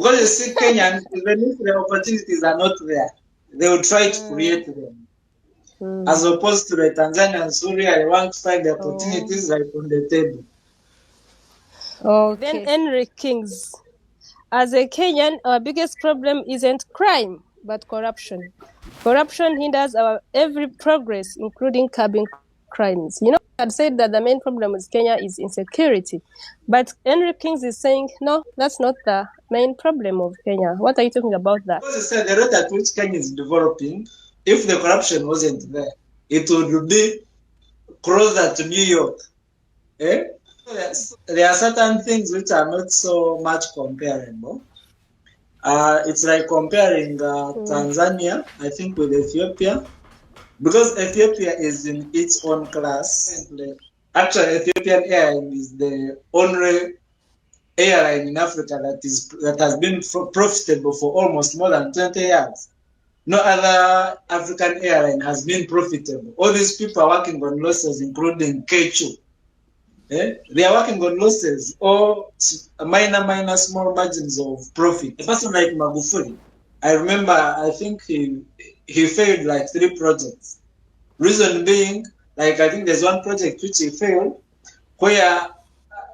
Because you see, Kenyans, even if the opportunities are not there, they will try to create them. As opposed to the Tanzanians who really want to find the opportunities right on the table. Then Henry Kings. As a Kenyan, our biggest problem isn't crime, but corruption. Corruption hinders our every progress, including curbing crimes. You know, I had said that the main problem with Kenya is insecurity. But Henry Kings is saying, no, that's not the main problem of Kenya. What are you talking about that? Because he said the rate at which Kenya is developing, if the corruption wasn't there, it would be closer to New York. Eh? There are certain things which are not so much comparable. It's like comparing Tanzania, I think, with Ethiopia, because Ethiopia is in its own class. Actually, Ethiopian Airlines is the only airline in Africa that has been profitable for almost more than 20 years. No other African airline has been profitable. All these people are working on losses, including K2. They are working on losses or minor, small margins of profit. A person like Magufuli, I remember, I think he failed like 3 projects. Reason being, like I think there's one project which he failed, where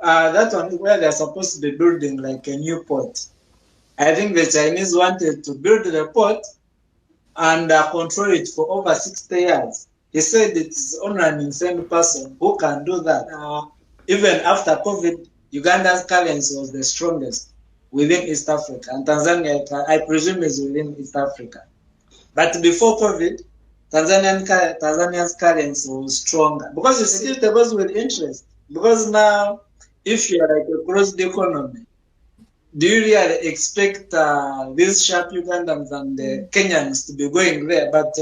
that one where they're supposed to be building like a new port. I think the Chinese wanted to build the port and control it for over 60 years. He said it's only an insane person who can do that. Even after COVID, Uganda's currency was the strongest within East Africa, and Tanzania, I presume, is within East Africa. But before COVID, Tanzania's currency was stronger because you see, it goes with interest. Because now, if you are like a closed economy, do you really expect these sharp Ugandans and the Kenyans to be going there? But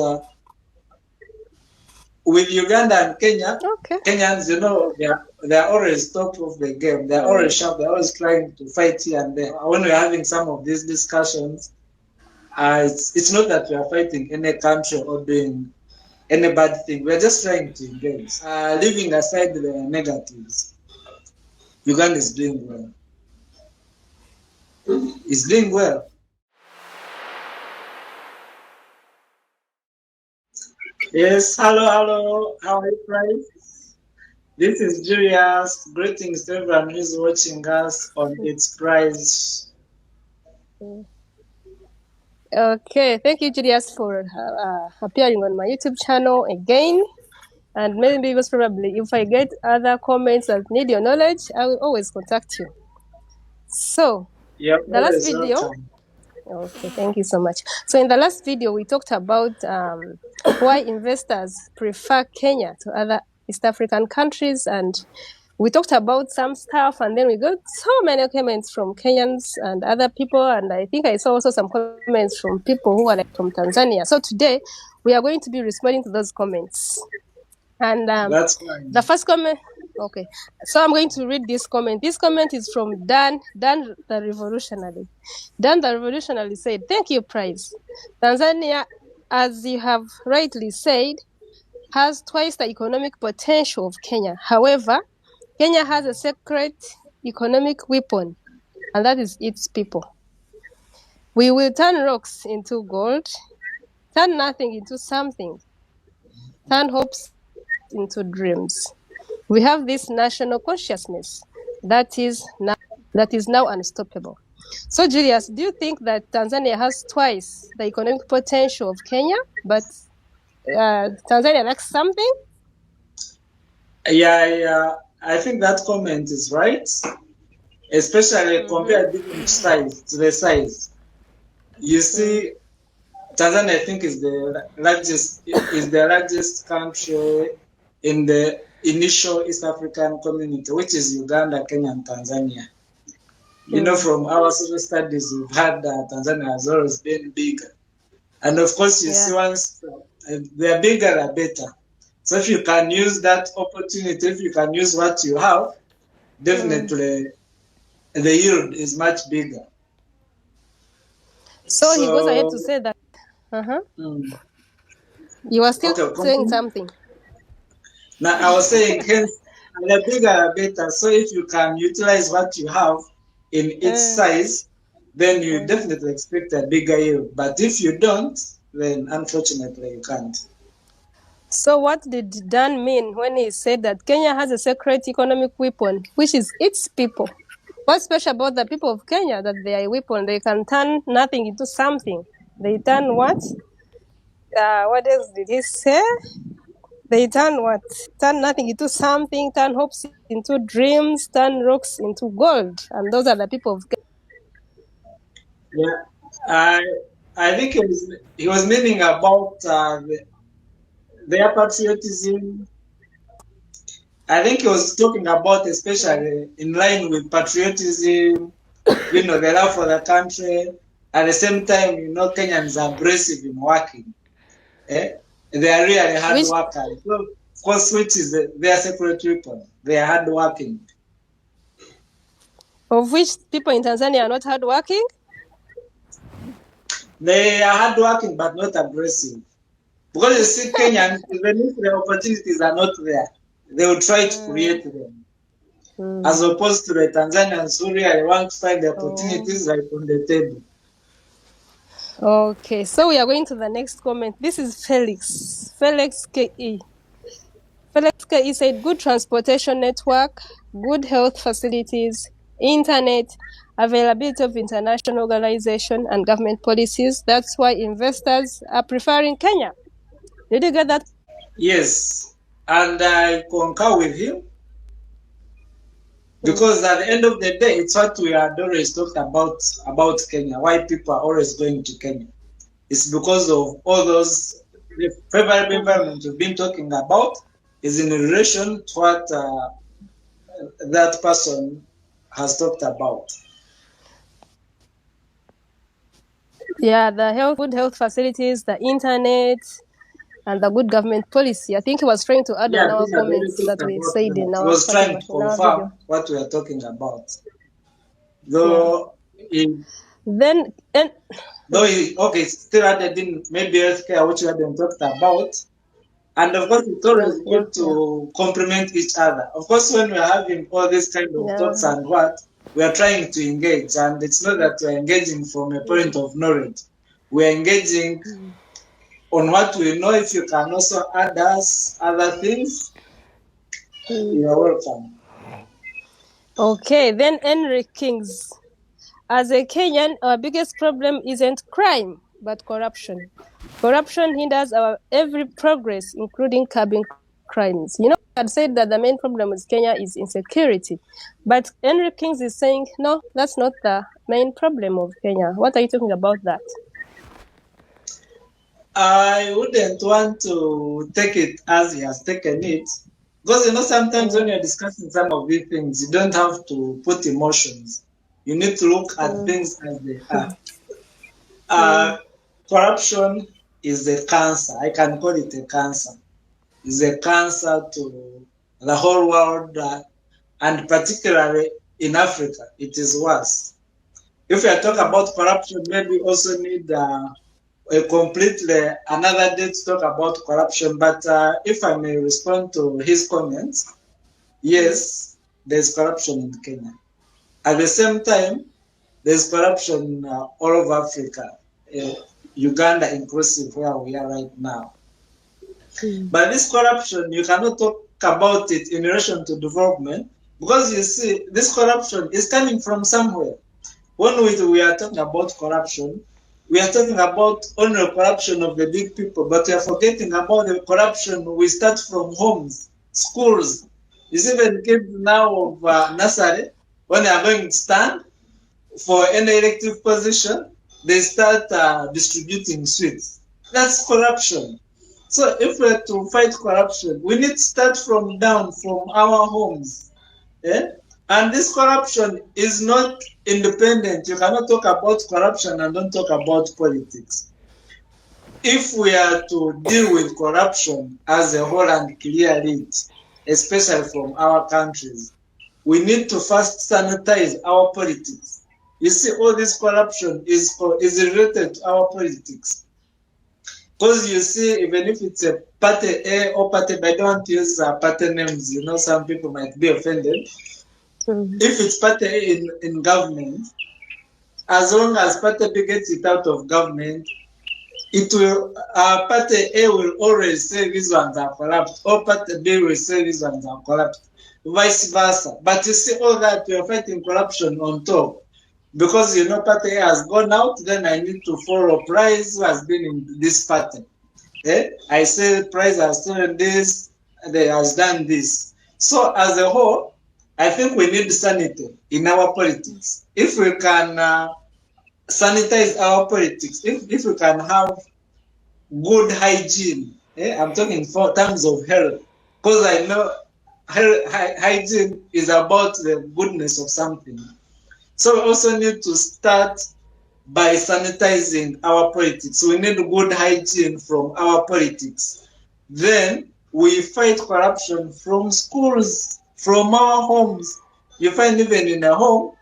with Uganda and Kenya, Kenyans, you know, they are always top of the game. They are always sharp. They are always trying to fight here and there. When we are having some of these discussions, it's not that we are fighting any country or doing any bad thing. We are just trying to engage. Leaving aside the negatives, Uganda is doing well. It's doing well. Yes, hello. How are you, guys? This is Julius. Greetings to everyone who's watching us on It's Prize. Okay, thank you, Julius, for appearing on my YouTube channel again. And maybe most probably, if I get other comments that need your knowledge, I will always contact you. So, the last video. Welcome. Okay, thank you so much. So in the last video, we talked about why investors prefer Kenya to other East African countries, and we talked about some stuff, and then we got so many comments from Kenyans and other people, and I think I saw also some comments from people who are like from Tanzania. So today, we are going to be responding to those comments. And That's fine. the first comment, okay. So I'm going to read this comment. This comment is from Dan the Revolutionary. Dan the Revolutionary said, "Thank you, Prize. Tanzania, as you have rightly said, has twice the economic potential of Kenya. However, Kenya has a secret economic weapon, and that is its people. We will turn rocks into gold, turn nothing into something, turn hopes into dreams. We have this national consciousness that is now unstoppable." So, Julius, do you think that Tanzania has twice the economic potential of Kenya, but Tanzania lacks something? Yeah. I think that comment is right, especially compared to the size. You see, Tanzania, I think, is the largest country in the initial East African community, which is Uganda, Kenya, and Tanzania. You know, from our social studies, we've had that Tanzania has always been bigger. And of course, you see, once they're bigger, they're better. So if you can use that opportunity, if you can use what you have, definitely the yield is much bigger. So he goes ahead to say that. You are still saying something. Now, I was saying, hence, the bigger, the better. So if you can utilize what you have in its size, then you definitely expect a bigger yield. But if you don't, then unfortunately you can't. So what did Dan mean when he said that Kenya has a secret economic weapon, which is its people? What's special about the people of Kenya that they are a weapon? They can turn nothing into something. They turn what? What else did he say? They turn what? Turn nothing into something, turn hopes into dreams, turn rocks into gold. And those are the people of Kenya. Yeah, I think he was meaning about their patriotism. I think he was talking about, especially in line with patriotism, the love for the country. At the same time, Kenyans are aggressive in working. They are really hard workers. So, of course, which is their separate weapon. They are hard working. Of which people in Tanzania are not hard working? They are hard working but not aggressive. Because you see, Kenyans, even if the opportunities are not there, they will try to create them. As opposed to the Tanzanians who really want to find the opportunities right on the table. Okay, so we are going to the next comment. This is Felix. Felix KE. Felix KE said, good transportation network, good health facilities, internet, availability of international organization and government policies. That's why investors are preferring Kenya. Did you get that? Yes, and I concur with him. Because at the end of the day, it's what we had always talked about Kenya, why people are always going to Kenya. It's because of all those favorable environment we've been talking about is in relation to what that person has talked about. Yeah, the good health facilities, the internet, and the good government policy. I think he was trying to add on our comments that we said in our video. He was trying to confirm what we are talking about. Though he still added in maybe healthcare, which we hadn't talked about. And of course, it's always good to complement each other. Of course, when we're having all these kind of talks and what, we are trying to engage. And it's not that we're engaging from a point of knowledge. We're engaging on what we know. If you can also add us other things, you're welcome. Okay, then Henry Kings. As a Kenyan, our biggest problem isn't crime, but corruption. Corruption hinders our every progress, including curbing crimes. I had said that the main problem with Kenya is insecurity. But Henry Kings is saying, no, that's not the main problem of Kenya. What are you talking about that? I wouldn't want to take it as he has taken it. Because, sometimes when you're discussing some of these things, you don't have to put emotions. You need to look at things as they are. Corruption is a cancer. I can call it a cancer. It's a cancer to the whole world, and particularly in Africa, it is worse. If we are talking about corruption, maybe also need a completely another day to talk about corruption. But if I may respond to his comments, yes, there's corruption in Kenya. At the same time, there's corruption all over Africa, Uganda inclusive, where we are right now. But this corruption, you cannot talk about it in relation to development, because you see, this corruption is coming from somewhere. When we are talking about corruption, we are talking about only corruption of the big people, but we are forgetting about the corruption we start from homes, schools. You see, even kids now of nursery, when they are going to stand for any elective position, they start distributing sweets. That's corruption. So if we're to fight corruption, we need to start from down, from our homes. And this corruption is not independent. You cannot talk about corruption and don't talk about politics. If we are to deal with corruption as a whole and clear it, especially from our countries, we need to first sanitize our politics. You see, all this corruption is related to our politics. Because you see, even if it's a party A or party B, I don't want to use party names, some people might be offended. If it's party A in government, as long as Party B gets it out of government, it will Party A will always say these ones are corrupt, or Party B will say these ones are corrupt, vice versa. But you see, all that we are fighting corruption on top. Because Party A has gone out, then I need to follow Price, who has been in this party. I say Price has done this, they has done this. So as a whole, I think we need sanity in our politics. If we can sanitize our politics, if we can have good hygiene, I'm talking for terms of health, because I know hygiene is about the goodness of something. So we also need to start by sanitizing our politics. We need good hygiene from our politics. Then we fight corruption from schools, from our homes. You find even in a home,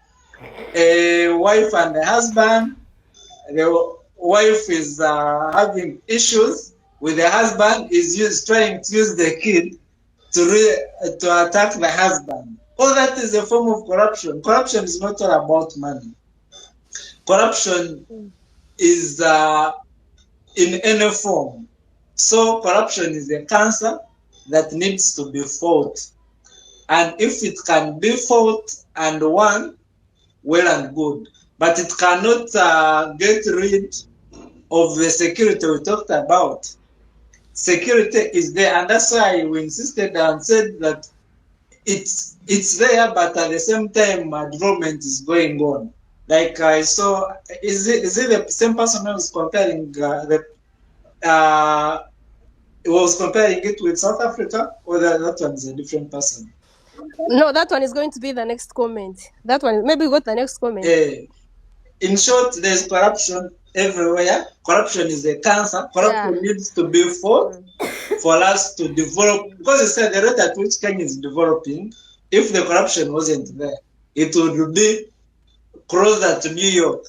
a wife and a husband, the wife is having issues with the husband, is trying to use the kid to attack the husband. All that is a form of corruption. Corruption is not all about money. Corruption is in any form. So corruption is a cancer that needs to be fought. And if it can be fought and won, well and good. But it cannot get rid of the security we talked about. Security is there, and that's why we insisted and said that it's there, but at the same time, development is going on. Like I saw, is it the same person who was comparing was comparing it with South Africa, or that one's a different person? No, that one is going to be the next comment. That one, maybe we got the next comment. In short, there's corruption everywhere. Corruption is a cancer. Corruption needs to be fought for us to develop. Because you said the rate at which Kenya is developing, if the corruption wasn't there, it would be closer to New York.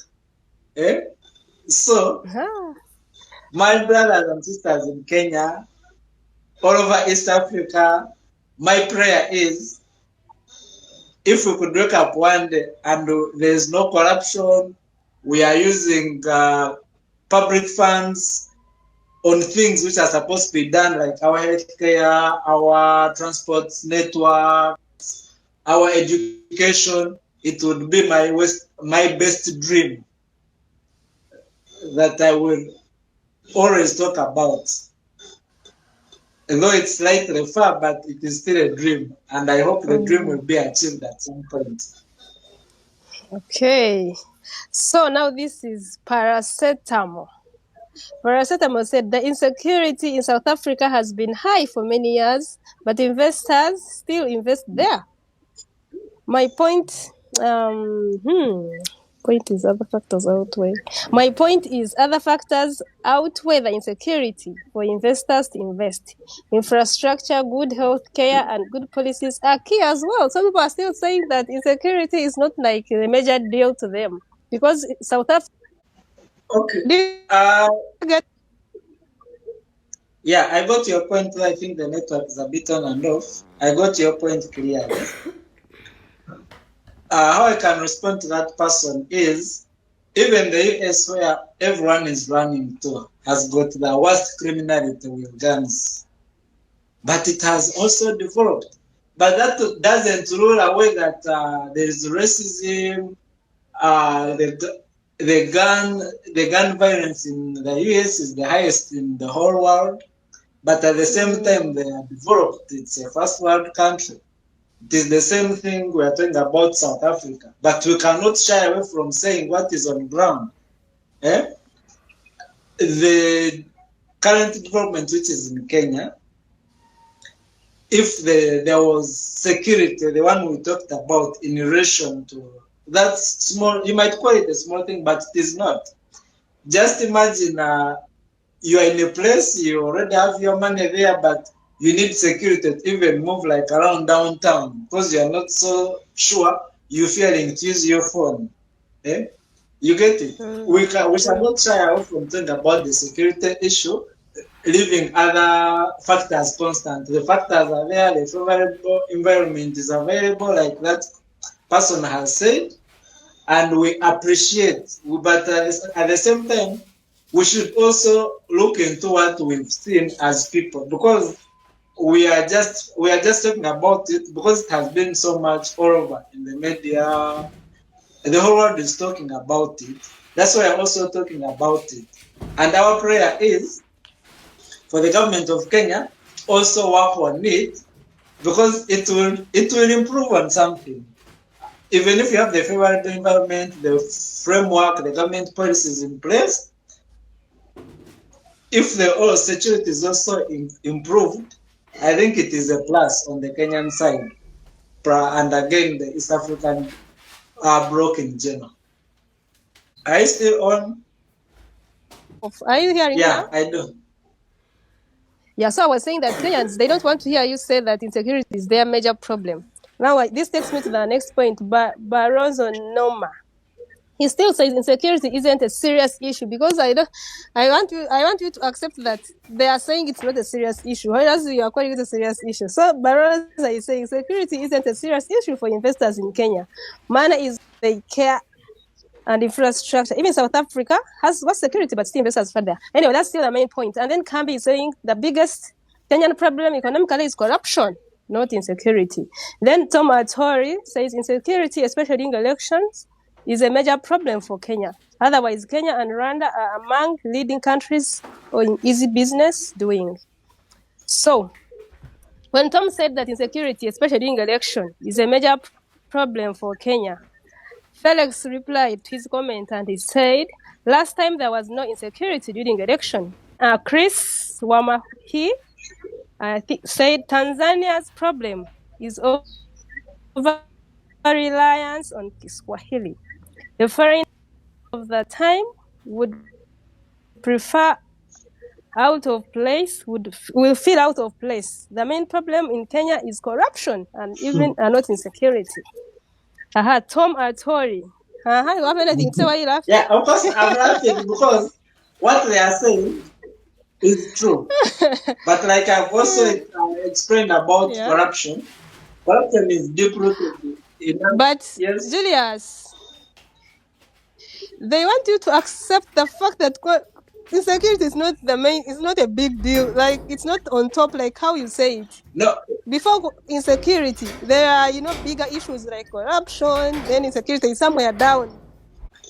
So, my brothers and sisters in Kenya, all over East Africa, my prayer is, if we could wake up one day and there's no corruption, we are using public funds on things which are supposed to be done, like our healthcare, our transport network, our education, it would be my best dream that I will always talk about. Though it's slightly far, but it is still a dream, and I hope the dream will be achieved at some point. Okay, so now this is Paracetamol. Paracetamol said the insecurity in South Africa has been high for many years, but investors still invest there. My point, point is other factors outweigh. My point is other factors outweigh the insecurity for investors to invest. Infrastructure, good health care, and good policies are key as well. Some people are still saying that insecurity is not like a major deal to them because South Africa. Okay. Yeah, I got your point. I think the network is a bit on and off. I got your point clearly. How I can respond to that person is, even the US, where everyone is running to, has got the worst criminality with guns. But it has also developed. But that doesn't rule away that there is racism, the gun violence in the US is the highest in the whole world. But at the same time, they are developed. It's a first world country. It is the same thing we are talking about South Africa. But we cannot shy away from saying what is on ground. The current development, which is in Kenya, if there was security, the one we talked about in relation to that small, you might call it a small thing, but it is not. Just imagine you are in a place, you already have your money there, but you need security to even move like around downtown because you are not so sure you're fearing to use your phone. You get it? We shall not shy away from talking about the security issue, leaving other factors constant. The factors are there, the favorable environment is available, like that person has said. and we appreciate. But at the same time, we should also look into what we've seen as people, because we are just talking about it because it has been so much all over in the media. The whole world is talking about it. That's why I'm also talking about it. And our prayer is for the government of Kenya also work on it, because it will improve on something. Even if you have the favorable environment, the framework, the government policies in place, if the oil security is also improved, I think it is a plus on the Kenyan side, and again the East African bloc in general. Are you still on? Are you hearing me Yeah, now? I do. Yeah, so I was saying that Kenyans, they don't want to hear you say that insecurity is their major problem. Now, this takes me to the next point, Baronzo Noma. He still says insecurity isn't a serious issue, because I want you to accept that they are saying it's not a serious issue, whereas you are calling it a serious issue. So Baronzo is saying security isn't a serious issue for investors in Kenya. Maana is they care and infrastructure. Even South Africa has security, but still investors for there. Anyway, that's still the main point. And then Kambi is saying the biggest Kenyan problem economically is corruption, not insecurity. Then Tom Atori says insecurity, especially during elections, is a major problem for Kenya. Otherwise, Kenya and Rwanda are among leading countries in easy business doing. So, when Tom said that insecurity, especially during election, is a major problem for Kenya, Felix replied to his comment and he said, last time there was no insecurity during election. Chris Wamahi said Tanzania's problem is over-reliance on Kiswahili. The foreign of the time would prefer out of place, will feel out of place. The main problem in Kenya is corruption and even not insecurity. Tom Atori. You have anything to say? Why are you laughing? Yeah, of course I'm laughing because what they are saying is true. But like I've also explained about corruption is deep rooted in us. But yes. Julius, they want you to accept the fact that insecurity is not the main, it's not a big deal. Like, it's not on top like how you say it. No. Before insecurity, there are, bigger issues like corruption, then insecurity is somewhere down.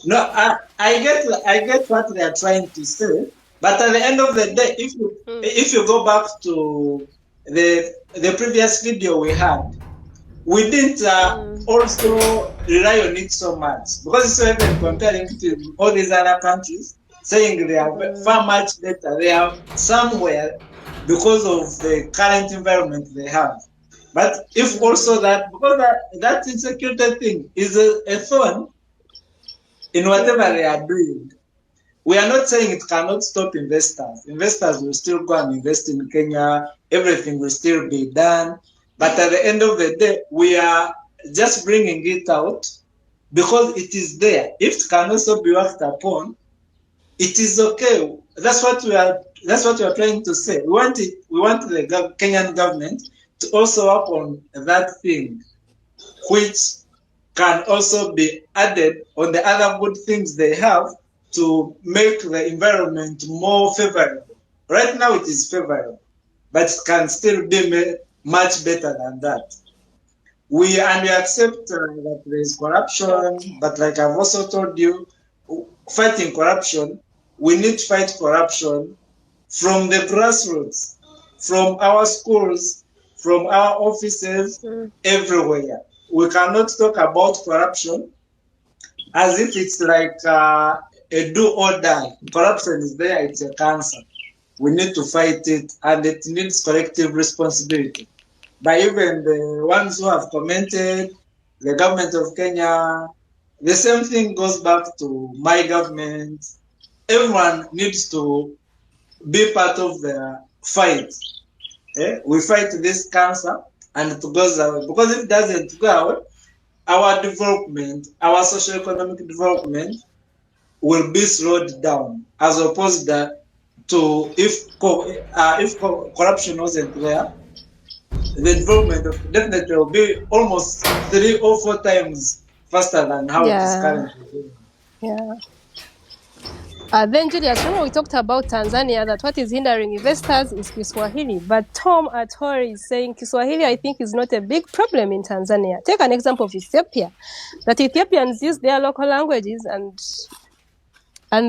No, I get what they are trying to say, but at the end of the day, if you go back to the previous video we had, we didn't also rely on it so much, because it's even comparing to all these other countries, saying they are far much better. They are somewhere because of the current environment they have. But if also that, because that insecurity thing is a thorn in whatever they are doing, we are not saying it cannot stop investors. Investors will still go and invest in Kenya. Everything will still be done. But at the end of the day, we are just bringing it out because it is there. If it can also be worked upon, it is okay. That's what we are trying to say. We want the Kenyan government to also work on that thing, which can also be added on the other good things they have to make the environment more favorable. Right now it is favorable, but it can still be much better than that. We accept that there is corruption, but like I've also told you, fighting corruption, we need to fight corruption from the grassroots, from our schools, from our offices, everywhere. We cannot talk about corruption as if it's like a do or die. Corruption is there, it's a cancer. We need to fight it, and it needs collective responsibility. By even the ones who have commented, the government of Kenya, the same thing goes back to my government. Everyone needs to be part of the fight. We fight this cancer, and it goes away. Because if it doesn't go away, our development, our socio-economic development will be slowed down, as opposed to if corruption wasn't there, the development definitely will be almost 3 or 4 times faster than how it is Yeah. currently going. Yeah. Then Julius, remember we talked about Tanzania, that what is hindering investors is Kiswahili. But Tom Atori is saying Kiswahili, I think, is not a big problem in Tanzania. Take an example of Ethiopia, that Ethiopians use their local languages and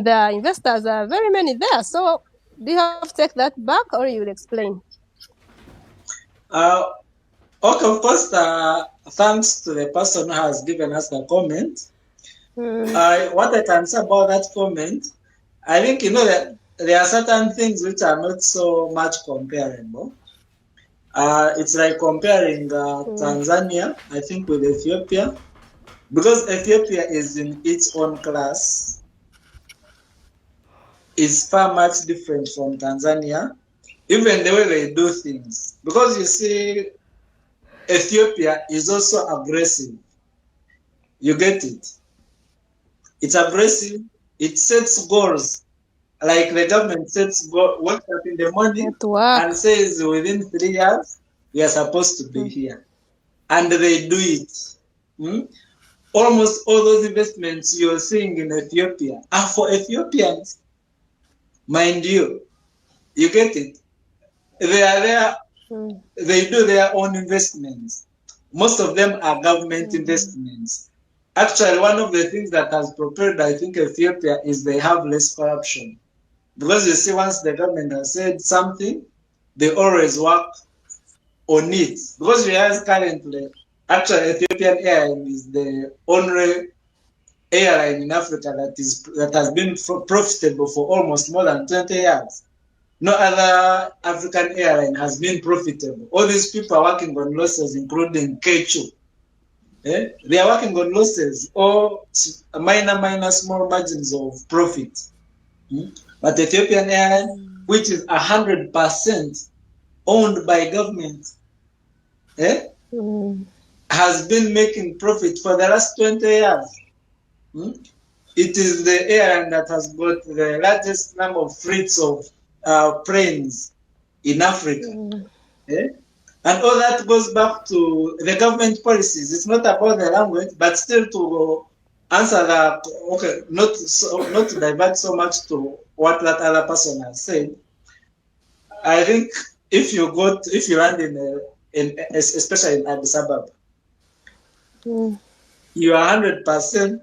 the investors are very many there. So do you have to take that back, or you will explain? Okay, of course, thanks to the person who has given us the comment. What I can say about that comment, I think, that there are certain things which are not so much comparable. It's like comparing Tanzania, I think, with Ethiopia, because Ethiopia is in its own class, is far much different from Tanzania, even the way they do things. Because you see, Ethiopia is also aggressive. You get it? It's aggressive. It sets goals. Like the government sets goals, wakes up in the morning and says within 3 years, we are supposed to be here. And they do it. Almost all those investments you're seeing in Ethiopia are for Ethiopians. Mind you, you get it? They are there, they do their own investments. Most of them are government investments. Actually, one of the things that has propelled, I think, Ethiopia is they have less corruption. Because you see, once the government has said something, they always work on it. Because realize currently, actually, Ethiopian Airlines is the only airline in Africa that has been profitable for almost more than 20 years. No other African airline has been profitable. All these people are working on losses, including K2. They are working on losses or minor, small margins of profit. But Ethiopian Airlines, which is 100% owned by government, has been making profit for the last 20 years. It is the airline that has got the largest number of fleets of planes in Africa. And all that goes back to the government policies. It's not about the language, but still to answer that, okay, not to divert so much to what that other person has said. I think if you land especially in Addis Ababa, you are 100%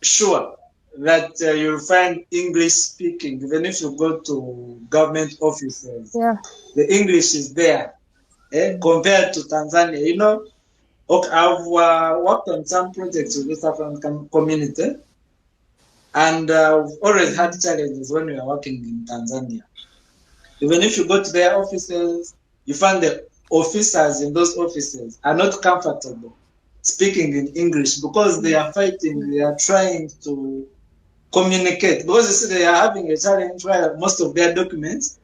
sure that you'll find English speaking, even if you go to government offices. Yeah. The English is there. Compared to Tanzania, okay, I've worked on some projects with this African community, and I've always had challenges when we are working in Tanzania. Even if you go to their offices, you find the officers in those offices are not comfortable speaking in English because they are fighting, they are trying to communicate. Because you see, they are having a challenge where most of their documents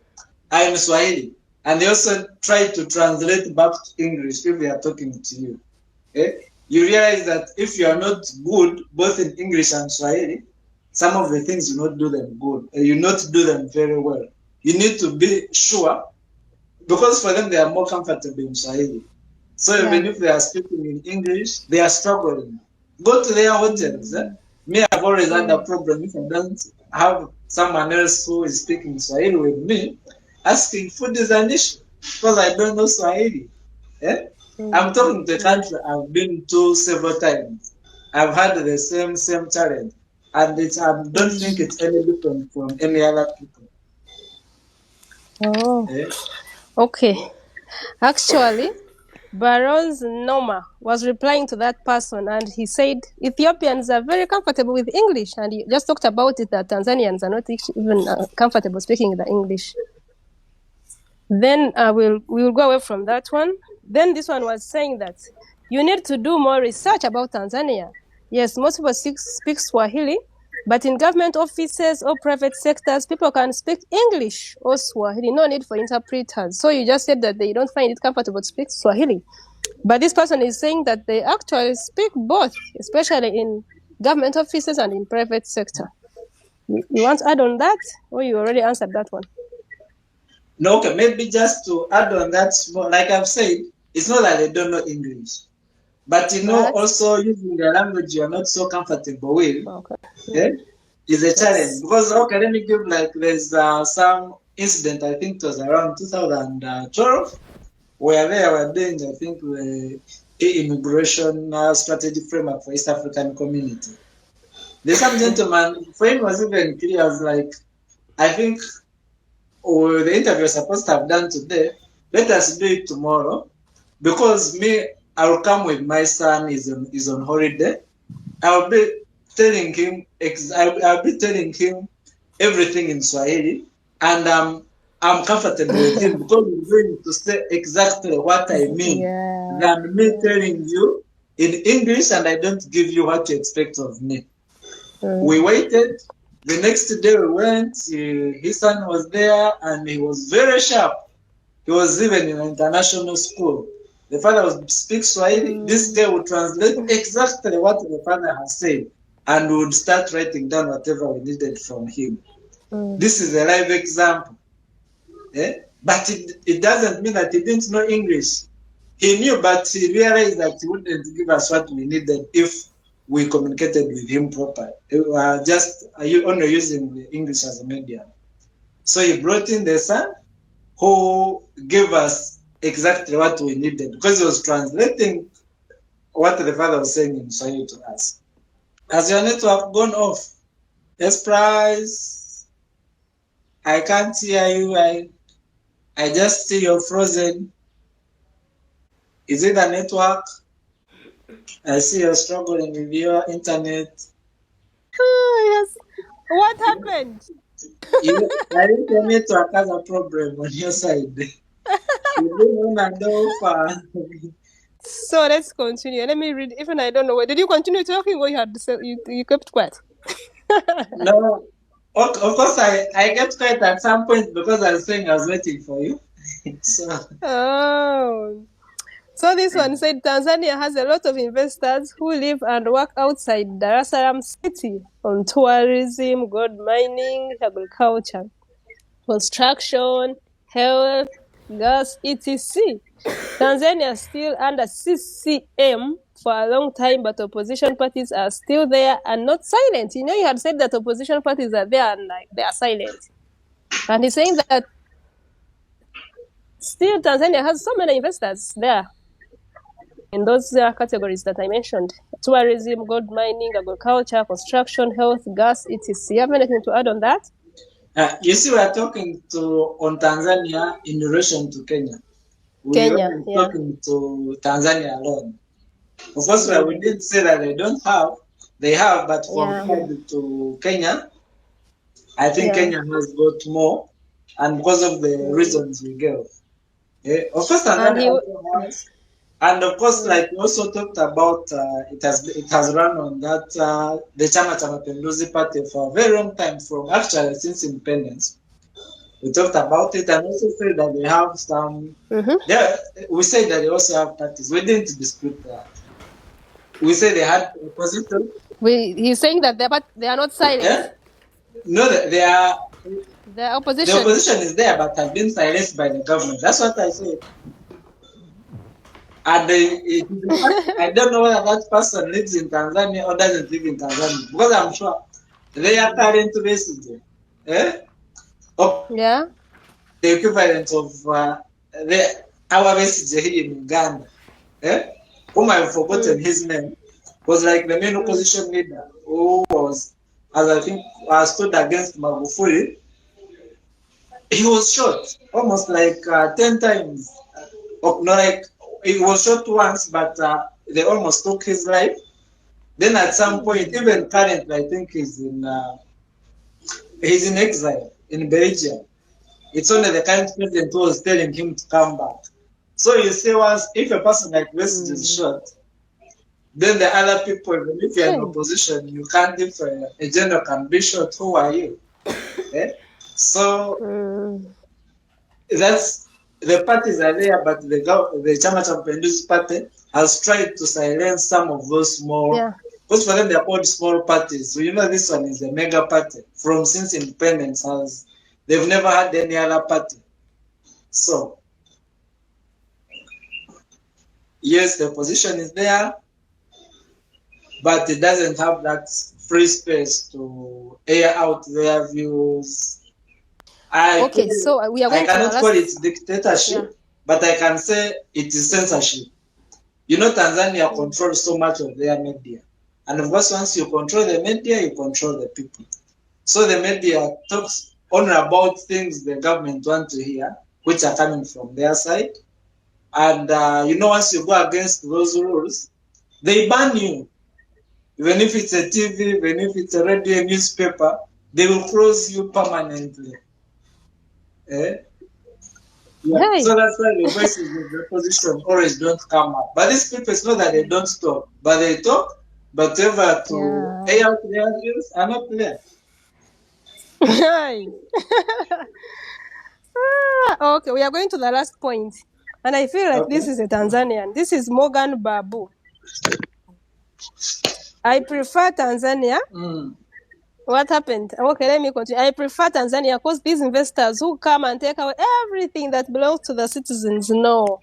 are in Swahili. And they also try to translate back to English if they are talking to you. You realize that if you are not good, both in English and Swahili, some of the things you not do them good. You not do them very well. You need to be sure, because for them they are more comfortable in Swahili. So even if they are speaking in English, they are struggling. Go to their hotels. Me, I've always had a problem if I don't have someone else who is speaking Swahili with me. Asking food is an issue because I don't know Swahili. I'm talking to a country I've been to several times. I've had the same challenge, and I don't think it's any different from any other people. Okay. Actually, Baron's Noma was replying to that person, and he said Ethiopians are very comfortable with English, and he just talked about it that Tanzanians are not even comfortable speaking the English. Then we will go away from that one. Then this one was saying that you need to do more research about Tanzania. Yes, most people speak Swahili, but in government offices or private sectors, people can speak English or Swahili. No need for interpreters. So you just said that they don't find it comfortable to speak Swahili. But this person is saying that they actually speak both, especially in government offices and in private sector. You want to add on that, or you already answered that one? No, okay, maybe just to add on that, like I've said, it's not that they don't know English. But But- also using a language you are not so comfortable with, Okay. is a Yes. challenge. Because, okay, let me give, like, there's some incident, I think it was around 2012, where they were doing, I think, the immigration strategy framework for East African community. There's some gentleman, for him was even clear, was like, I think the interview was supposed to have done today, let us do it tomorrow, because me, I'll come with my son, is on holiday. I'll be telling him I'll be telling him everything in Swahili, and I'm comfortable with him because he's going to say exactly what I mean Yeah. than me telling you in English and I don't give you what you expect of me. We waited. The next day we went. His son was there, and he was very sharp. He was even in an international school. The father would speak Swahili. This guy would translate exactly what the father has said and would start writing down whatever we needed from him. This is a live example. But it doesn't mean that he didn't know English. He knew, but he realized that he wouldn't give us what we needed if we communicated with him properly. Just only using the English as a medium. So he brought in the son who gave us exactly what we needed because he was translating what the father was saying in Swahili to us. Has your network gone off? Yes, Price. I can't hear you. I just see you're frozen. Is it the network? I see you're struggling with your internet. Oh, yes. What happened? I think your network has a problem on your side. You don't want to know for. So let's continue. Let me read. Even I don't know. Did you continue talking or you had to say, you kept quiet? No, of course I kept quiet at some point because I was saying I was waiting for you. So Oh. So this one said Tanzania has a lot of investors who live and work outside Dar es Salaam city on tourism, gold mining, agriculture, construction, health, gas, etc. Tanzania is still under CCM for a long time, but opposition parties are still there and not silent. You know, you had said that opposition parties are there and like they are silent. And he's saying that still Tanzania has so many investors there in those categories that I mentioned: tourism, gold mining, agriculture, construction, health, gas, etc. You have anything to add on that? you see, we are talking on Tanzania in relation to Kenya. We Kenya, are yeah. talking to Tanzania alone. Of course, we did say that they don't have. They have, but compared to Kenya, I think Kenya has got more, and because of the reasons we gave. Of course, Tanzania also has. And of course, like we also talked about, it has run on that the Chama cha Mapinduzi party for a very long time, from actually since independence. We talked about it and also said that they have some. Yeah, we said that they also have parties. We didn't dispute that. We said they had opposition. He's saying that they are not silent. Yeah? No, they are. The opposition. The opposition is there, but has been silenced by the government. That's what I said. And I don't know whether that person lives in Tanzania or doesn't live in Tanzania, because I'm sure they are current residents. Yeah. The equivalent of our resident here in Uganda, whom I've forgotten his name, was like the main opposition leader who was, as I think, stood against Magufuli. He was shot almost like 10 times. Not like he was shot once, but they almost took his life. Then at some point, even currently, I think he's in exile in Belgium. It's only the current president who was telling him to come back. So you see, if a person like this is shot, then the other people, even if you're in opposition, you can't, if a general can be shot, who are you? So that's, the parties are there, but the Chama cha Mapinduzi party has tried to silence some of those small. Because for them, they are called small parties. So you know, this one is a mega party. From since independence, they've never had any other party. So yes, the opposition is there, but it doesn't have that free space to air out their views. Okay, so we are I going to the cannot call it last. dictatorship, but I can say it is censorship. You know, Tanzania controls so much of their media. And of course, once you control the media, you control the people. So the media talks only about things the government want to hear, which are coming from their side. And, you know, once you go against those rules, they ban you. Even if it's a TV, even if it's a radio, newspaper, they will close you permanently. Eh? Yeah. Hey. So that's why the voices of the opposition always don't come up. But these people, it's not that they don't talk, but they talk, but ever to air out their views are not there. Hey. Okay, we are going to the last point. And I feel like this is a Tanzanian. This is Morgan Babu. I prefer Tanzania. What happened? Okay, let me continue. I prefer Tanzania because these investors who come and take away everything that belongs to the citizens. No.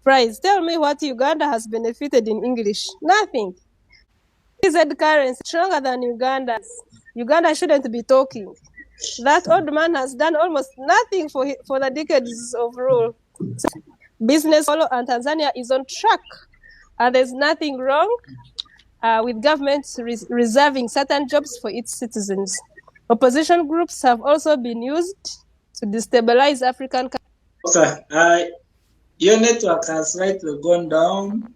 Price, tell me what Uganda has benefited in English. Nothing. TZ currency stronger than Uganda's. Uganda shouldn't be talking. That old man has done almost nothing for the decades of rule. So business follow and Tanzania is on track. And there's nothing wrong with governments reserving certain jobs for its citizens. Opposition groups have also been used to destabilize African countries. Okay, your network has slightly gone down,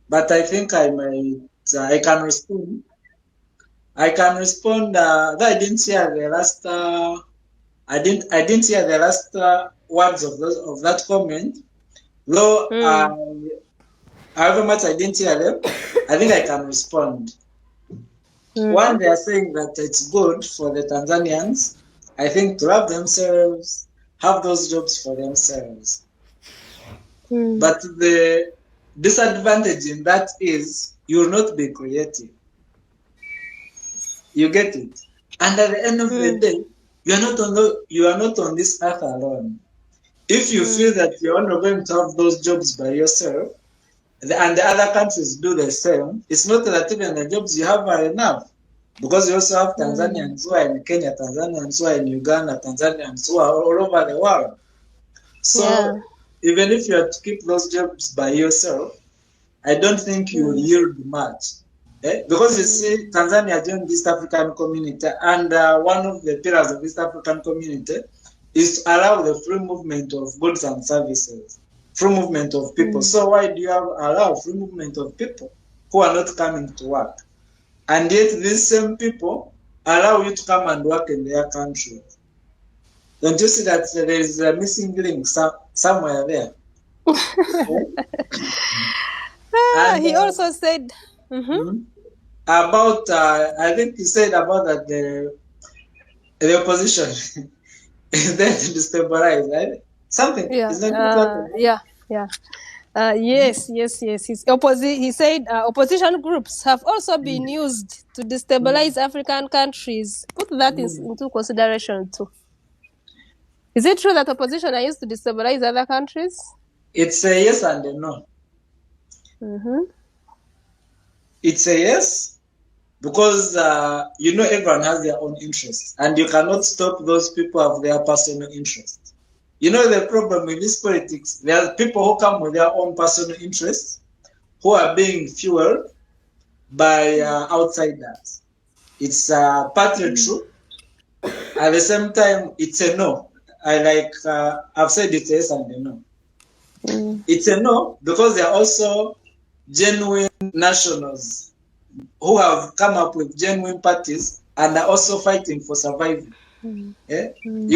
but I think I can respond. I can respond. Though I didn't hear the last. I didn't hear the last words of that comment. Though however much I didn't hear them, I think I can respond. One, they are saying that it's good for the Tanzanians, I think, to have those jobs for themselves. But the disadvantage in that is you will not be creative. You get it? And at the end of the day, you are not on this earth alone. If you feel that you're only going to have those jobs by yourself, and the other countries do the same, it's not that even the jobs you have are enough. Because you also have Tanzanians who are in Kenya, Tanzanians who are in Uganda, Tanzanians who are all over the world. So even if you have to keep those jobs by yourself, I don't think you will yield much. Because you see, Tanzania joined the East African community, and one of the pillars of East African community is to allow the free movement of goods and services, free movement of people. So why do you allow free movement of people who are not coming to work? And yet these same people allow you to come and work in their country. Don't you see that there is a missing link somewhere there? And, he also said about, I think he said about that the opposition is there to destabilize, right? Something. Yes. He said opposition groups have also been used to destabilize African countries. Put that into consideration too. Is it true that opposition are used to destabilize other countries? It's a yes and a no. It's a yes, because everyone has their own interests, and you cannot stop those people of their personal interests. You know, the problem with this politics, there are people who come with their own personal interests who are being fueled by outsiders. It's partly true. At the same time, it's a no. I've said it's a yes and a no. It's a no because there are also genuine nationals who have come up with genuine parties and are also fighting for survival. You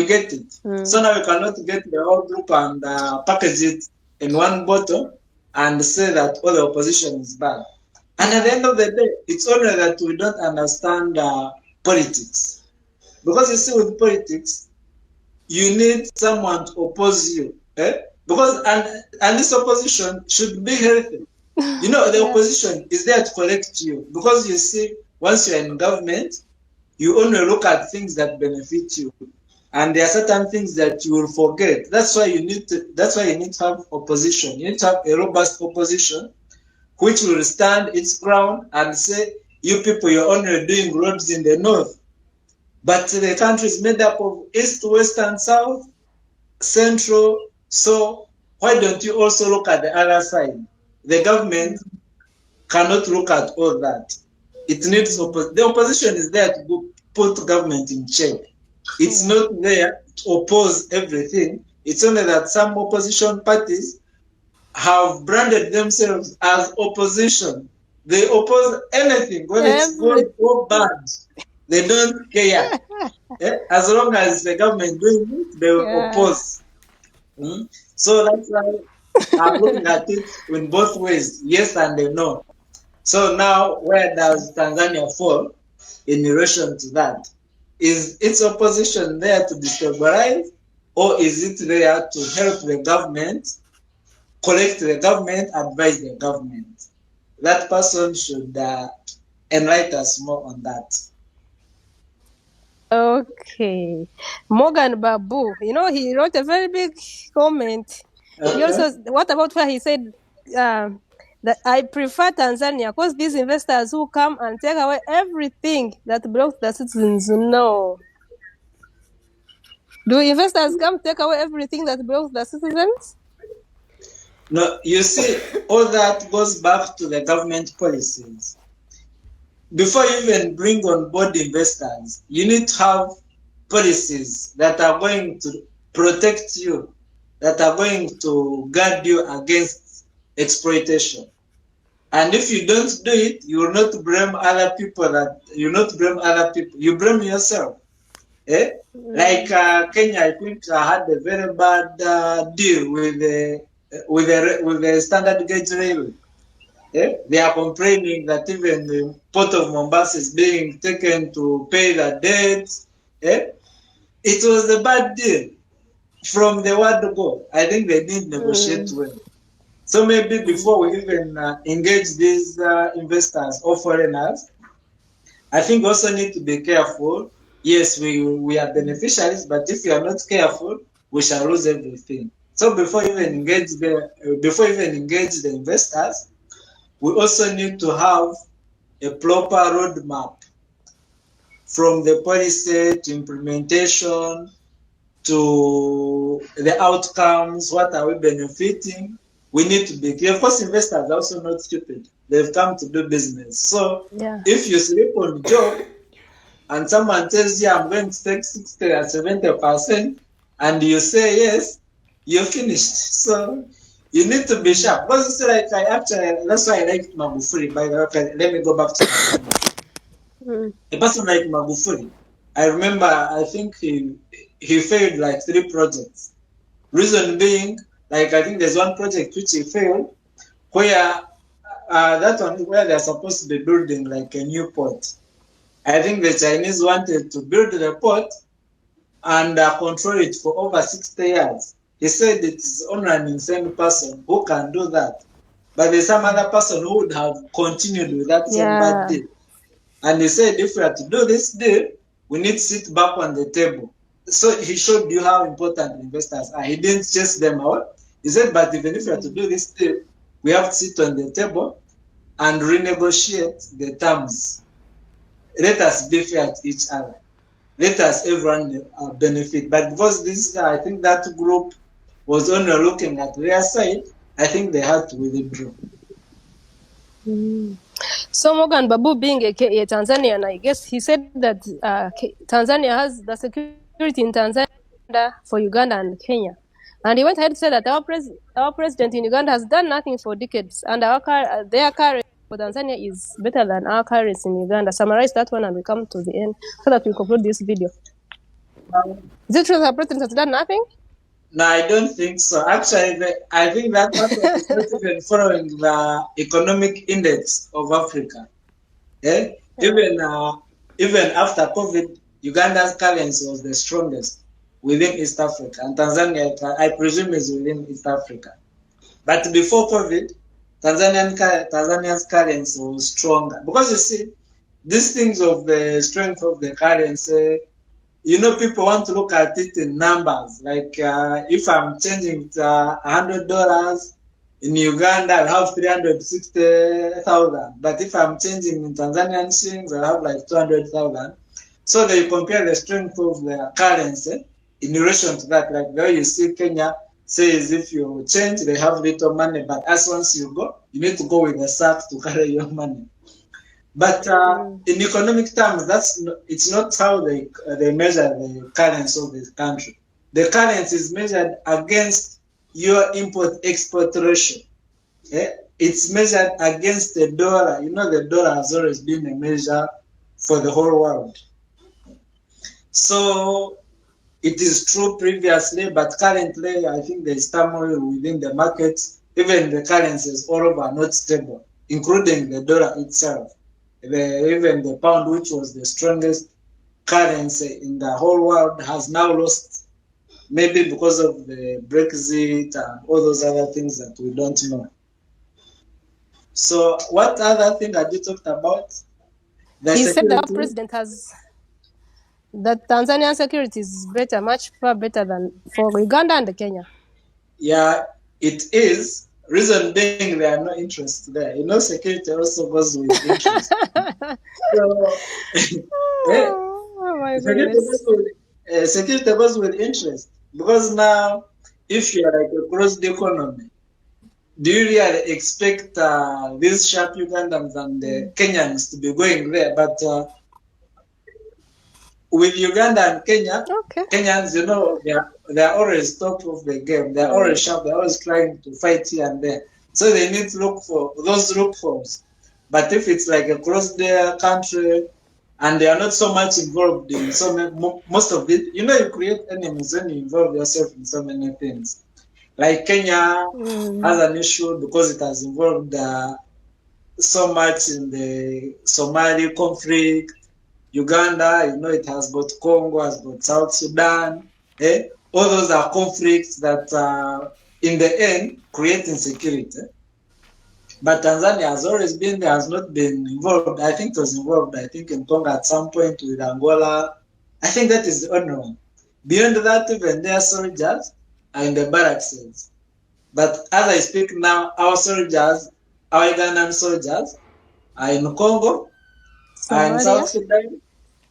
get it? So now you cannot get the whole group and package it in one bottle and say that all the opposition is bad. And at the end of the day, it's only that we don't understand politics. Because you see, with politics, you need someone to oppose you. Because and this opposition should be healthy. You know, the opposition is there to correct you. Because you see, once you're in government, you only look at things that benefit you. and there are certain things that you will forget. That's why you need to have opposition. You need to have a robust opposition which will stand its ground and say, you people, you're only doing roads in the north. But the country is made up of east, west, and south, central. So why don't you also look at the other side? The government cannot look at all that. It needs the opposition is there to put government in check. It's not there to oppose everything. It's only that some opposition parties have branded themselves as opposition. They oppose anything when it's good or bad. They don't care. As long as the government doing it, they will oppose. So that's why I'm looking at it in both ways, yes and no. So now, where does Tanzania fall in relation to that? Is its opposition there to destabilize, or is it there to help the government, collect the government, advise the government? That person should enlighten us more on that. Okay. Morgan Babu, he wrote a very big comment. He also, what about where he said that I prefer Tanzania because these investors who come and take away everything that belongs to the citizens? No. Do investors come take away everything that belongs to the citizens? No, you see, all that goes back to the government policies. Before you even bring on board investors, you need to have policies that are going to protect you, that are going to guard you against exploitation. And if you don't do it, you will not blame other people. You blame yourself. Like Kenya, I think had a very bad deal with the standard gauge railway. They are complaining that even the port of Mombasa is being taken to pay the debts. It was a bad deal from the word go. I think they didn't negotiate well. So maybe before we even engage these investors or foreigners, I think we also need to be careful. Yes, we are beneficiaries, but if we are not careful, we shall lose everything. So before even engage the investors, we also need to have a proper roadmap from the policy to implementation to the outcomes. What are we benefiting? We need to be clear. Of course, investors are also not stupid. They've come to do business. So if you sleep on the job and someone tells you, I'm going to take 60 or 70%, and you say yes, you're finished. So you need to be sharp. Because it's like that's why I like Magufuli. By the way, let me go back to a person like Magufuli. I remember, I think he failed like 3 projects. Reason being, like I think there's one project which he failed, where that one where they're supposed to be building like a new port. I think the Chinese wanted to build the port and control it for over 60 years. He said it's only an insane person who can do that. But there's some other person who would have continued with that same bad deal. And he said, if we are to do this deal, we need to sit back on the table. So he showed you how important investors are. He didn't chase them out. He said, but even if we are to do this deal, we have to sit on the table and renegotiate the terms. Let us be fair to each other. Let us everyone benefit. But because this, I think that group was only looking at their side, I think they had to withdraw. So Morgan Babu being a Tanzanian, I guess he said that Tanzania has the security in Tanzania for Uganda and Kenya. And he went ahead to say that our president in Uganda has done nothing for decades, and their currency for Tanzania is better than our currency in Uganda. Summarize that one and we come to the end so that we conclude this video. Is it true that our president has done nothing? No, I don't think so. Actually, I think that part is not even following the economic index of Africa. Even after COVID, Uganda's currency was the strongest within East Africa, and Tanzania, I presume, is within East Africa. But before COVID, Tanzania's currency was stronger. Because you see, these things of the strength of the currency, people want to look at it in numbers. Like if I'm changing it $100 in Uganda, I'll have 360,000. But if I'm changing in Tanzanian shillings, I'll have like 200,000. So they compare the strength of their currency in relation to that. Like there you see Kenya says if you change, they have little money, but as once you go, you need to go with a sack to carry your money. But in economic terms, it's not how they measure the currency of the country. The currency is measured against your import-export ratio. It's measured against the dollar. The dollar has always been a measure for the whole world. So it is true previously, but currently I think there is turmoil within the market. Even the currencies all over are not stable, including the dollar itself. Even the pound, which was the strongest currency in the whole world, has now lost, maybe because of the Brexit and all those other things that we don't know. So what other thing have you talked about? He said the president has that Tanzanian security is better, much far better than for Uganda and Kenya. Yeah, it is. Reason being, there are no interests there. Security also goes with interest. Oh my goodness. Security goes with interest. Because now, if you are like across the economy, do you really expect these sharp Ugandans and the Kenyans to be going there? But with Uganda and Kenya, Kenyans, they're always top of the game. They're always sharp. They're always trying to fight here and there. So they need to look for those loopholes. But if it's like across their country and they are not so much involved in most of it, you create enemies when you involve yourself in so many things. Like Kenya has an issue because it has involved so much in the Somali conflict. Uganda, it has got Congo, has got South Sudan. All those are conflicts that in the end create insecurity. But Tanzania has always been there, has not been involved. I think it was involved, in Congo at some point with Angola. I think that is the only one. Beyond that, even their soldiers are in the barracks. But as I speak now, our Ugandan soldiers are in Congo, are in South Sudan,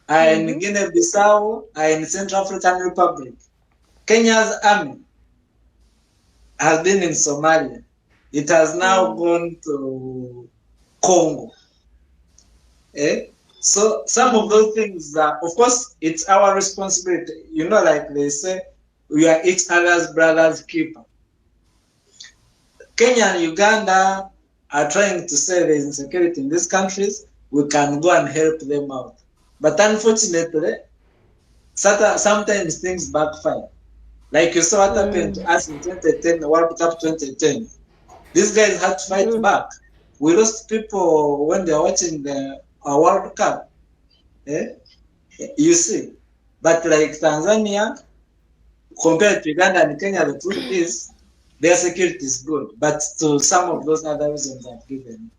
are in Guinea-Bissau, are in Central African Republic. Kenya's army has been in Somalia. It has now gone to Congo. So some of those things are, of course, it's our responsibility. Like they say, we are each other's brother's keeper. Kenya and Uganda are trying to say there is insecurity in these countries. We can go and help them out. But unfortunately, sometimes things backfire. Like you saw what happened to us in 2010, the World Cup 2010. These guys had to fight back. We lost people when they were watching the World Cup. You see. But like Tanzania, compared to Uganda and Kenya, the truth is their security is good. But to some of those other reasons I've given.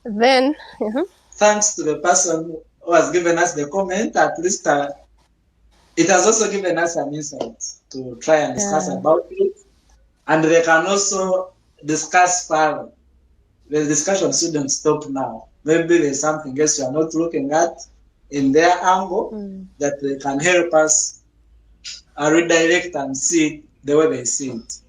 Then, thanks to the person who has given us the comment, at least it has also given us an insight to try and discuss about it. And they can also discuss further. The discussion shouldn't stop now. Maybe there's something else you are not looking at in their angle that they can help us redirect and see it the way they see it.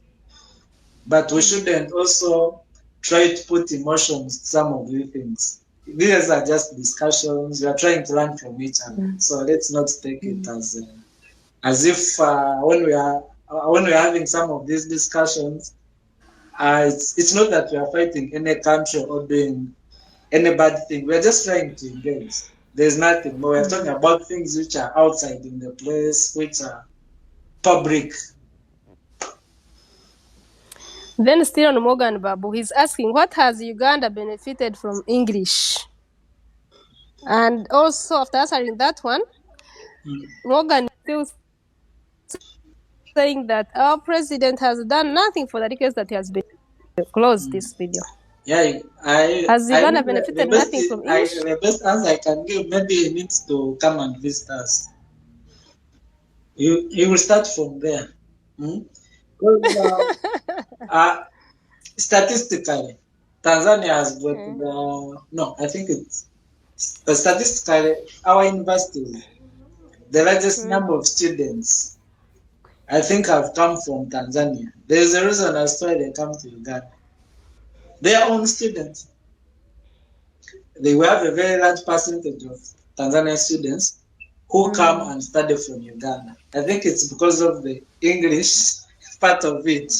But we shouldn't also try to put emotions to some of these things. These are just discussions. We are trying to learn from each other. So let's not take it as if when we are having some of these discussions, it's not that we are fighting any country or doing any bad thing. We are just trying to engage. There's nothing more. We are talking about things which are outside in the place, which are public. Then still on Morgan Babu, he's asking, what has Uganda benefited from English? And also, after answering that one, Morgan is still saying that our president has done nothing for the request that he has been closed this video. Yeah, Has I Uganda think benefited nothing from English? the best answer I can give, maybe he needs to come and visit us. You will start from there. Hmm? Because statistically, Tanzania has got no, I think it's statistically our universities, the largest number of students, I think, have come from Tanzania. There is a reason as to why they come to Uganda. Their own students. They will have a very large percentage of Tanzanian students who come and study from Uganda. I think it's because of the English part of it.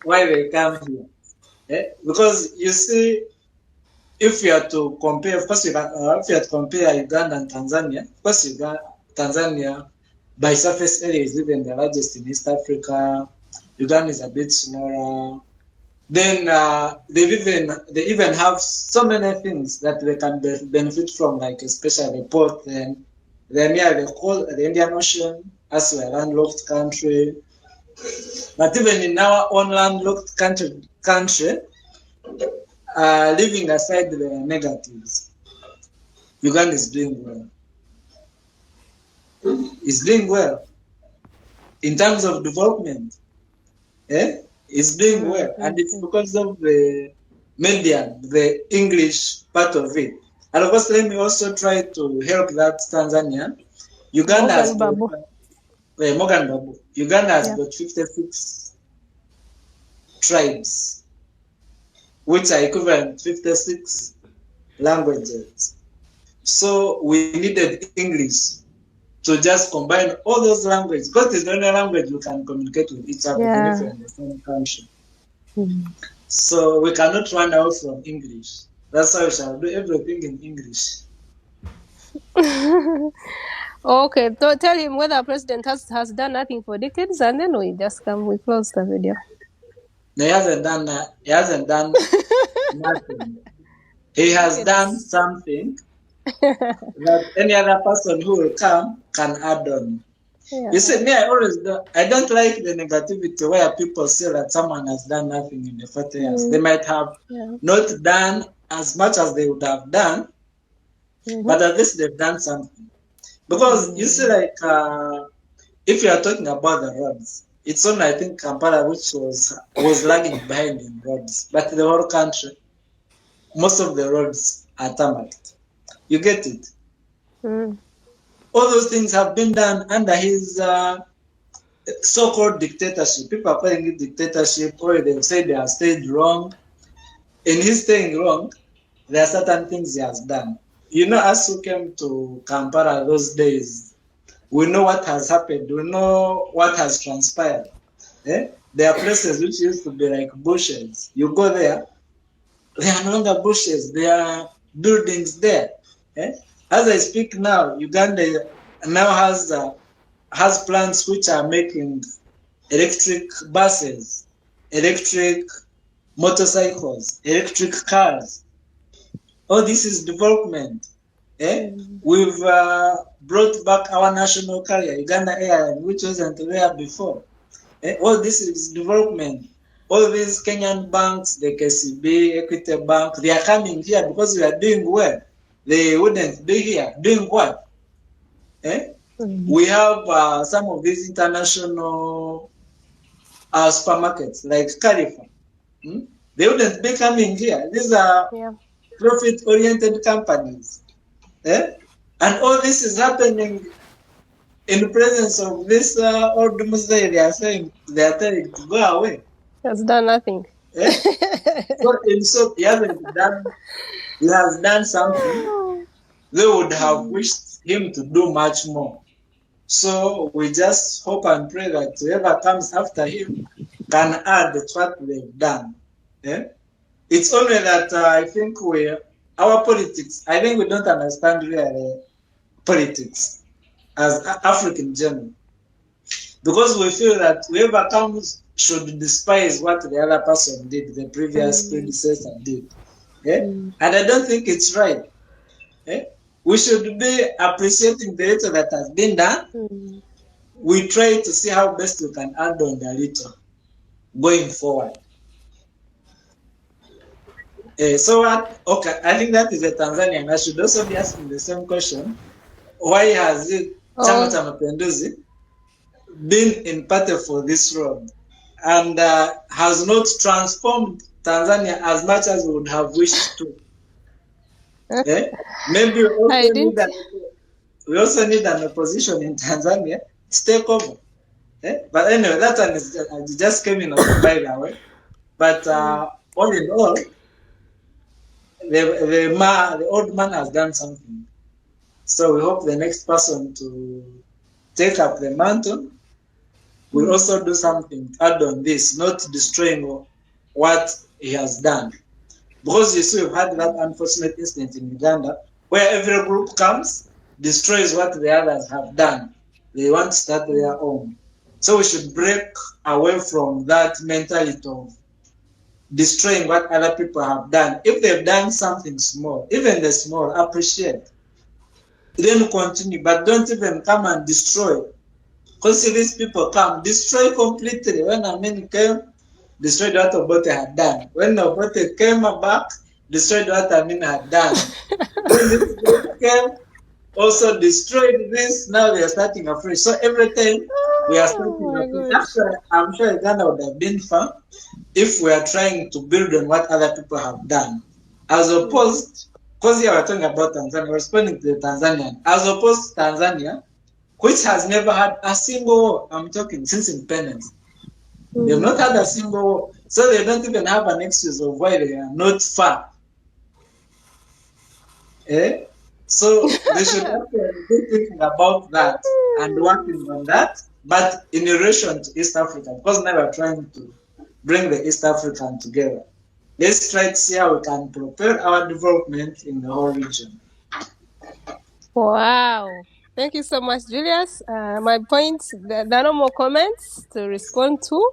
Why they come here. Because you see, if you are to compare, of course, if you are to compare Uganda and Tanzania, of course, Tanzania by surface area is even the largest in East Africa. Uganda is a bit smaller. Then they even have so many things that they can benefit from, like especially port. Then they're near the Indian Ocean, as well, landlocked country. But even in our own landlocked country, leaving aside the negatives, Uganda is doing well. It's doing well in terms of development. It's doing well, and it's because of the medium, the English part of it. And of course, let me also try to help that Tanzania. Uganda has got Morgan Babu. Uganda has got 56 tribes, which are equivalent to 56 languages. So we needed English to just combine all those languages, because it's the only language we can communicate with each other, even if we're in the same country. So we cannot run out from English. That's why we shall do everything in English. Okay, so tell him whether President has done nothing for decades, and then we close the video. No, he hasn't done that. He hasn't done nothing. He has done something that any other person who will come can add on. You see, me, I don't like the negativity where people say that someone has done nothing in the 40 years. They might have not done as much as they would have done, but at least they've done something. Because you see, like, if you are talking about the roads, it's only, I think, Kampala which was lagging behind in roads, but the whole country, most of the roads are tarmacked. You get it? All those things have been done under his so-called dictatorship. People are calling it dictatorship, or they say they have stayed wrong. In his staying wrong, there are certain things he has done. You know, as we came to Kampala those days, we know what has happened. We know what has transpired. There are places which used to be like bushes. You go there, they are no longer bushes. There are buildings there. As I speak now, Uganda now has plants which are making electric buses, electric motorcycles, electric cars. All this is development. We've brought back our national carrier, Uganda Airlines, which wasn't there before. All this is development. All these Kenyan banks, the KCB, Equity Bank, they are coming here because we are doing well. They wouldn't be here. Doing what? We have some of these international supermarkets like Carrefour. They wouldn't be coming here. These are profit-oriented companies. And all this is happening in the presence of this old Muslim. They are saying, they are telling to go away. He has done nothing. So in short, he has done something. They would have wished him to do much more. So we just hope and pray that whoever comes after him can add to what they've done. It's only that I think our politics, I think we don't understand really politics as African general. Because we feel that whoever comes should despise what the other person did, the previous predecessor did. And I don't think it's right. We should be appreciating the little that has been done. We try to see how best we can add on the little going forward. So what? Okay, I think that is a Tanzanian. I should also be asking the same question. Why has it Chama Oh, cha Mapinduzi been in party for this road and has not transformed Tanzania as much as we would have wished to? Maybe I didn't. we also need an opposition in Tanzania to take over. But anyway, that one is just came in by the way. But all in all, the old man has done something. So we hope the next person to take up the mantle will also do something to add on this, not destroying what he has done. Because you see, we've had that unfortunate incident in Uganda where every group comes, destroys what the others have done. They want to start their own. So we should break away from that mentality of destroying what other people have done. If they've done something small, even the small, appreciate. Then continue, but don't even come and destroy. Because if these people come, destroy completely. When Amin came, destroyed what Obote had done. When Obote came back, destroyed what Amin had done. When this came, also destroyed this. Now they are starting afresh. So every time we are starting afresh. Actually, I'm sure Uganda would have been fun if we are trying to build on what other people have done, as opposed, because here we're talking about Tanzania, we're responding to the Tanzanian, as opposed to Tanzania, which has never had a single war. I'm talking since independence. They've not had a single war, so they don't even have an excuse of why they are not far. So they should actually be thinking about that and working on that, but in relation to East Africa, because now we're trying to bring the East African together. Let's try to see how we can propel our development in the whole region. Wow. Thank you so much, Julius. My points, there are no more comments to respond to,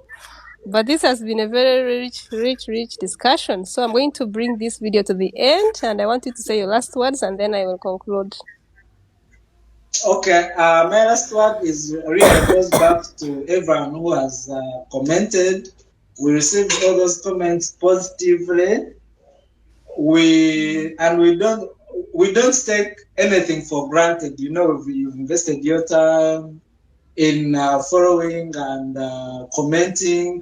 but this has been a very rich discussion. So I'm going to bring this video to the end, and I want you to say your last words, and then I will conclude. Okay, my last word is really goes back to everyone who has commented. We received all those comments positively. We don't take anything for granted. You know, you've invested your time in following and commenting,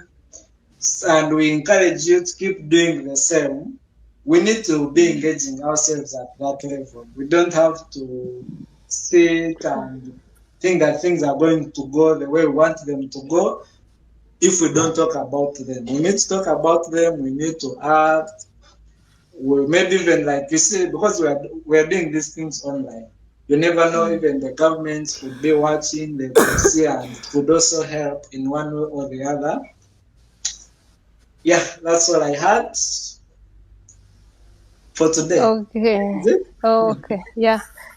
and we encourage you to keep doing the same. We need to be engaging ourselves at that level. We don't have to sit and think that things are going to go the way we want them to go if we don't talk about them. We need to talk about them. We need to act. We maybe even, like you see, because we're doing these things online, you never know, even the government could be watching, they could see, and it could also help in one way or the other. Yeah, that's all I had for today. Okay.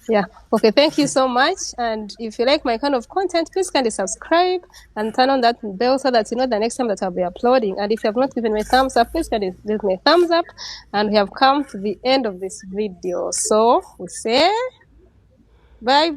Yeah. Okay, thank you so much. And if you like my kind of content, please kindly subscribe and turn on that bell so that you know the next time that I'll be uploading. And if you have not given me a thumbs up, please kindly give me a thumbs up. And we have come to the end of this video. So we say bye.